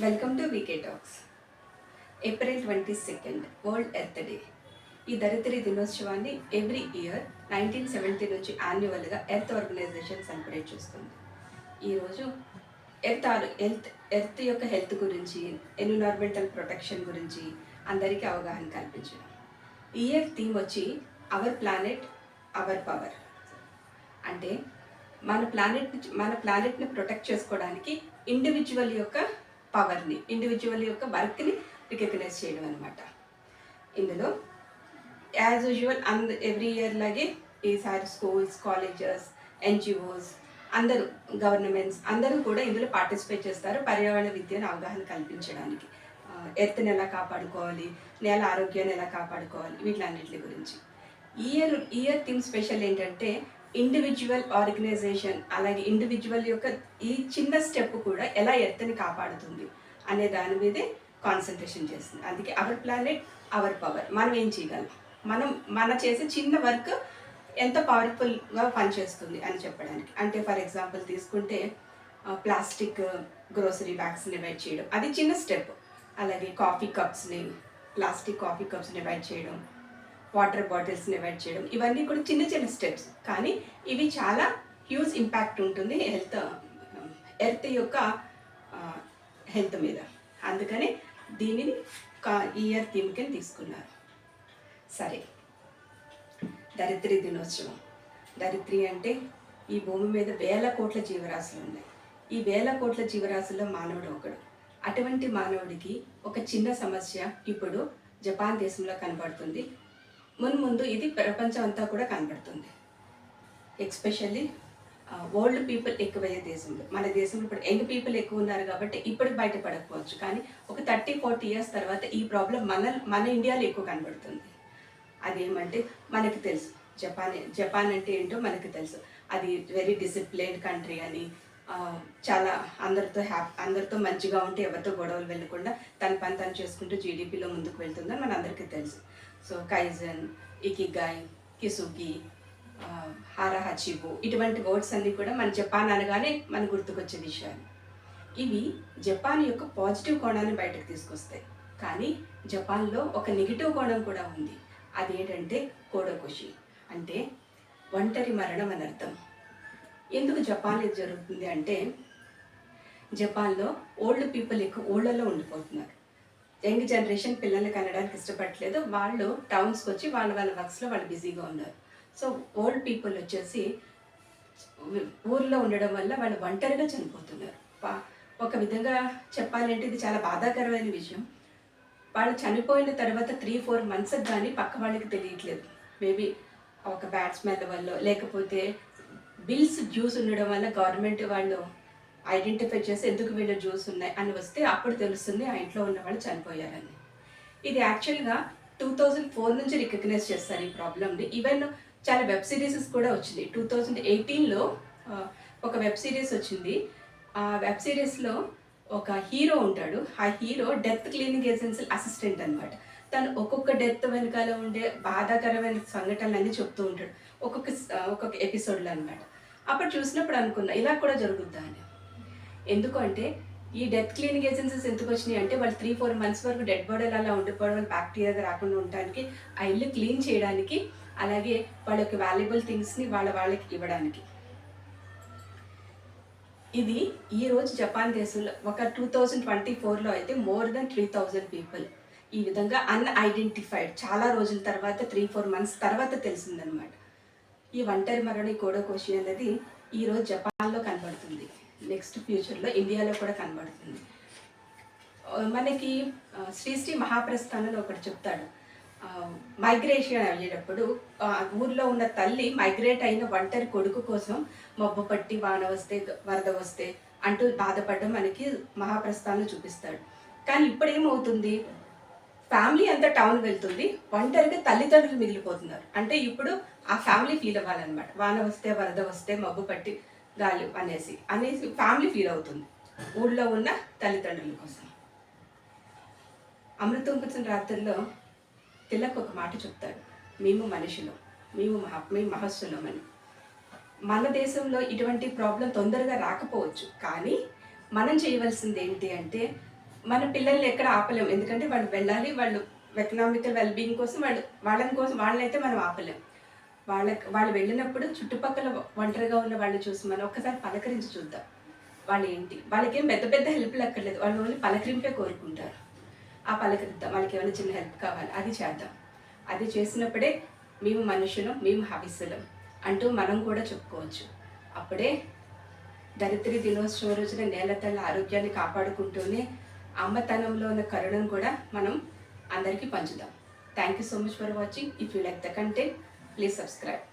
Welcome to VK talks. April 22 world earth day. ఈ ధరిత్రి దినోత్సవాన్ని ఎవ్రీ ఇయర్ 1970 నుంచి యాన్యువల్గా ఎర్త్ ఆర్గనైజేషన్ సెలబ్రేట్ చేస్తుంది. ఈరోజు ఎర్త్ యొక్క హెల్త్ గురించి, ఎన్విరాన్మెంటల్ ప్రొటెక్షన్ గురించి అందరికీ అవగాహన కల్పించడం. ఈ ఇయర్ థీమ్ వచ్చి అవర్ ప్లానెట్ అవర్ పవర్. అంటే మన ప్లానెట్ని ప్రొటెక్ట్ చేసుకోవడానికి ఇండివిజువల్ యొక్క పవర్ని, ఇండివిజువల్ యొక్క వర్క్ని రికగ్నైజ్ చేయడం అనమాట. ఇందులో యాజ్ యూజువల్ ఎవ్రీ ఇయర్ లాగే ఈసారి స్కూల్స్, కాలేజెస్, ఎన్జిఓస్ అందరూ, గవర్నమెంట్స్ అందరూ కూడా ఇందులో పార్టిసిపేట్ చేస్తారు పర్యావరణ విద్యను అవగాహన కల్పించడానికి. ఎర్త్ని ఎలా కాపాడుకోవాలి, నేల ఆరోగ్యాన్ని ఎలా కాపాడుకోవాలి, వీటిలన్నింటి గురించి. ఇయర్ థీమ్ స్పెషల్ ఏంటంటే ఇండివిజువల్ ఆర్గనైజేషన్, అలాగే ఇండివిజువల్ యొక్క ఈ చిన్న స్టెప్ కూడా ఎలా ఎర్త్ని కాపాడుతుంది అనే దాని మీదే కాన్సన్ట్రేషన్ చేస్తుంది. అందుకే అవర్ ప్లానెట్ అవర్ పవర్. మనం ఏం చేయగలం, మన చేసే చిన్న వర్క్ ఎంత పవర్ఫుల్గా పనిచేస్తుంది అని చెప్పడానికి. అంటే ఫర్ ఎగ్జాంపుల్ తీసుకుంటే ప్లాస్టిక్ గ్రోసరీ బ్యాగ్స్ని అవాయిడ్ చేయడం, అది చిన్న స్టెప్. అలాగే ప్లాస్టిక్ కాఫీ కప్స్ని అవాయిడ్ చేయడం, వాటర్ బాటిల్స్ని అవాయిడ్ చేయడం, ఇవన్నీ కూడా చిన్న చిన్న స్టెప్స్. కానీ ఇవి చాలా హ్యూజ్ ఇంపాక్ట్ ఉంటుంది ఎర్త్ యొక్క హెల్త్ మీద. అందుకని దీనిని ఇయర్ థీమ్ కింద తీసుకున్నారు. సరే, ధరిత్రి దినోత్సవం. ధరిత్రి అంటే ఈ భూమి మీద వేల కోట్ల జీవరాశులు ఉన్నాయి. ఈ వేల కోట్ల జీవరాశుల్లో మానవుడు ఒకడు. అటువంటి మానవుడికి ఒక చిన్న సమస్య ఇప్పుడు జపాన్ దేశంలో కనబడుతుంది. ముందు ఇది ప్రపంచం అంతా కూడా కనబడుతుంది. ఎస్పెషల్లీ ఓల్డ్ పీపుల్ ఎక్కువయ్యే దేశంలో. మన దేశంలో ఇప్పుడు యంగ్ పీపుల్ ఎక్కువ ఉన్నారు కాబట్టి ఇప్పుడు బయటపడకపోవచ్చు, కానీ ఒక 30-40 ఇయర్స్ తర్వాత ఈ ప్రాబ్లం మన ఇండియాలో ఎక్కువ కనబడుతుంది. అదేమంటే మనకి తెలుసు, జపాన్ అంటే ఏంటో మనకి తెలుసు. అది వెరీ డిసిప్లైన్డ్ కంట్రీ అని, చాలా అందరితో మంచిగా ఉంటే ఎవరితో గొడవలు వెళ్ళకుండా తన పని తను చేసుకుంటూ జీడిపిలో ముందుకు వెళ్తుందని మన అందరికీ తెలుసు. సో కైజన్, ఇకిగాయ్, కిసుకి, హారాహచిబు, ఇటువంటి వర్డ్స్ అన్నీ కూడా మన జపాన్ అనగానే మన గుర్తుకొచ్చే విషయాలు. ఇవి జపాన్ యొక్క పాజిటివ్ కోణాన్ని బయటకు తీసుకొస్తాయి. కానీ జపాన్లో ఒక నెగిటివ్ కోణం కూడా ఉంది. అదేంటంటే కోడోకోషి, అంటే ఒంటరి మరణం అని అర్థం. ఎందుకు జపాన్లో ఇది జరుగుతుంది అంటే జపాన్లో ఓల్డ్ పీపుల్ ఎక్కువ ఊళ్ళలో ఉండిపోతున్నారు. యంగ్ జనరేషన్ పిల్లల్ని కనడానికి ఇష్టపడట్లేదు. వాళ్ళు టౌన్స్కి వచ్చి వాళ్ళ వర్క్స్లో వాళ్ళు బిజీగా ఉన్నారు. సో ఓల్డ్ పీపుల్ వచ్చేసి ఊర్లో ఉండడం వల్ల వాళ్ళు ఒంటరిగా చనిపోతున్నారు. ఒక విధంగా చెప్పాలంటే ఇది చాలా బాధాకరమైన విషయం. వాళ్ళు చనిపోయిన తర్వాత 3-4 మంత్స్కి కానీ పక్క వాళ్ళకి తెలియట్లేదు. మేబీ ఒక బ్యాడ్ స్మెల్ వల్ల, లేకపోతే బిల్స్ డ్యూస్ ఉండడం వల్ల గవర్నమెంట్ వాళ్ళు ఐడెంటిఫై చేసి ఎందుకు వీళ్ళు జ్యూస్ ఉన్నాయి అని వస్తే అప్పుడు తెలుస్తుంది ఆ ఇంట్లో ఉన్న వాళ్ళు చనిపోయారని. ఇది యాక్చువల్గా 2004 నుంచి రికగ్నైజ్ చేస్తారు ఈ ప్రాబ్లమ్ని. ఈవెన్ చాలా వెబ్ సిరీసెస్ కూడా వచ్చింది. 2018లో ఒక వెబ్ సిరీస్ వచ్చింది. ఆ వెబ్ సిరీస్లో ఒక హీరో ఉంటాడు. ఆ hero death cleaning agency assistant అనమాట. తను ఒక్కొక్క డెత్ వెనకాల ఉండే బాధాకరమైన సంఘటనలన్నీ చెప్తూ ఉంటాడు ఒక్కొక్క ఎపిసోడ్లో అనమాట. అప్పుడు చూసినప్పుడు అనుకున్నా ఇలా కూడా జరుగుద్దా అని. ఎందుకంటే ఈ డెత్ క్లీనింగ్ ఏజెన్సీస్ ఎందుకు వచ్చినాయి అంటే వాళ్ళు 3-4 మంత్స్ వరకు డెడ్ బాడీలు అలా ఉండిపోవడం, బ్యాక్టీరియా రాకుండా ఉండడానికి, ఆ ఇల్లు క్లీన్ చేయడానికి, అలాగే వాళ్ళకి వాల్యుబుల్ థింగ్స్ని వాళ్ళకి ఇవ్వడానికి. ఇది ఈరోజు జపాన్ దేశంలో ఒక 2024లో అయితే మోర్ దెన్ 3000 పీపుల్ ఈ విధంగా అన్ఐడెంటిఫైడ్ చాలా రోజుల తర్వాత 3-4 మంత్స్ తర్వాత తెలిసిందనమాట. ఈ ఒంటరి మరణి కోడోకోషి అనేది ఈరోజు జపాన్లో కనబడుతుంది. నెక్స్ట్ ఫ్యూచర్లో ఇండియాలో కూడా కనబడుతుంది. మనకి శ్రీ మహాప్రస్థానంలో ఒకటి చెప్తాడు. మైగ్రేషన్ అయ్యేటప్పుడు ఊర్లో ఉన్న తల్లి మైగ్రేట్ అయిన ఒంటరి కొడుకు కోసం మబ్బు పట్టి, వాన వస్తే, వరద వస్తే అంటూ బాధపడడం మనకి మహాప్రస్థానంలో చూపిస్తాడు. కానీ ఇప్పుడు ఏమవుతుంది, ఫ్యామిలీ అంతా టౌన్ వెళ్తుంది, ఒంటరిగా తల్లిదండ్రులు మిగిలిపోతున్నారు. అంటే ఇప్పుడు ఆ ఫ్యామిలీ ఫీల్ అవ్వాలన్నమాట. వాన వస్తే, వరద వస్తే, మబ్బు పట్టి, గాలి అనేసి ఫ్యామిలీ ఫీల్ అవుతుంది ఊళ్ళో ఉన్న తల్లిదండ్రుల కోసం. అమృతం కూర్చున్న రాత్రుల్లో తిలక్ ఒక మాట చెప్తాడు, మేము మనుషులు, మేము మహస్సులం అని. మన దేశంలో ఇటువంటి ప్రాబ్లం తొందరగా రాకపోవచ్చు, కానీ మనం చేయవలసింది ఏంటి అంటే మన పిల్లల్ని ఎక్కడ ఆపలేం. ఎందుకంటే వాళ్ళు వెళ్ళాలి. వాళ్ళు ఎకనామికల్ వెల్‌బీయింగ్ కోసం వాళ్ళనైతే మనం ఆపలేం. వాళ్ళు వెళ్ళినప్పుడు చుట్టుపక్కల ఒంటరిగా ఉన్న వాళ్ళని చూసి మనం ఒక్కసారి పలకరించి చూద్దాం. వాళ్ళేంటి? వాళ్ళకేం పెద్ద పెద్ద హెల్ప్‌లు అక్కర్లేదు. వాళ్ళు ఓన్లీ పలకరింపే కోరుకుంటారు. ఆ పలకరిద్దాం. వాళ్ళకేమైనా చిన్న హెల్ప్ కావాలి అది చేద్దాం. అది చేసినప్పుడే మేము మనుషులం, మేము హవిస్సులం అంటూ మనం కూడా చెప్పుకోవచ్చు. అప్పుడే ధరిత్రి దినోత్సవం రోజున నేలతల్లి ఆరోగ్యాన్ని కాపాడుకుంటూనే అమ్మతనంలో ఉన్న కరుణను కూడా మనం అందరికీ పంచుదాం. Thank you so much for watching. If you like the content, please subscribe.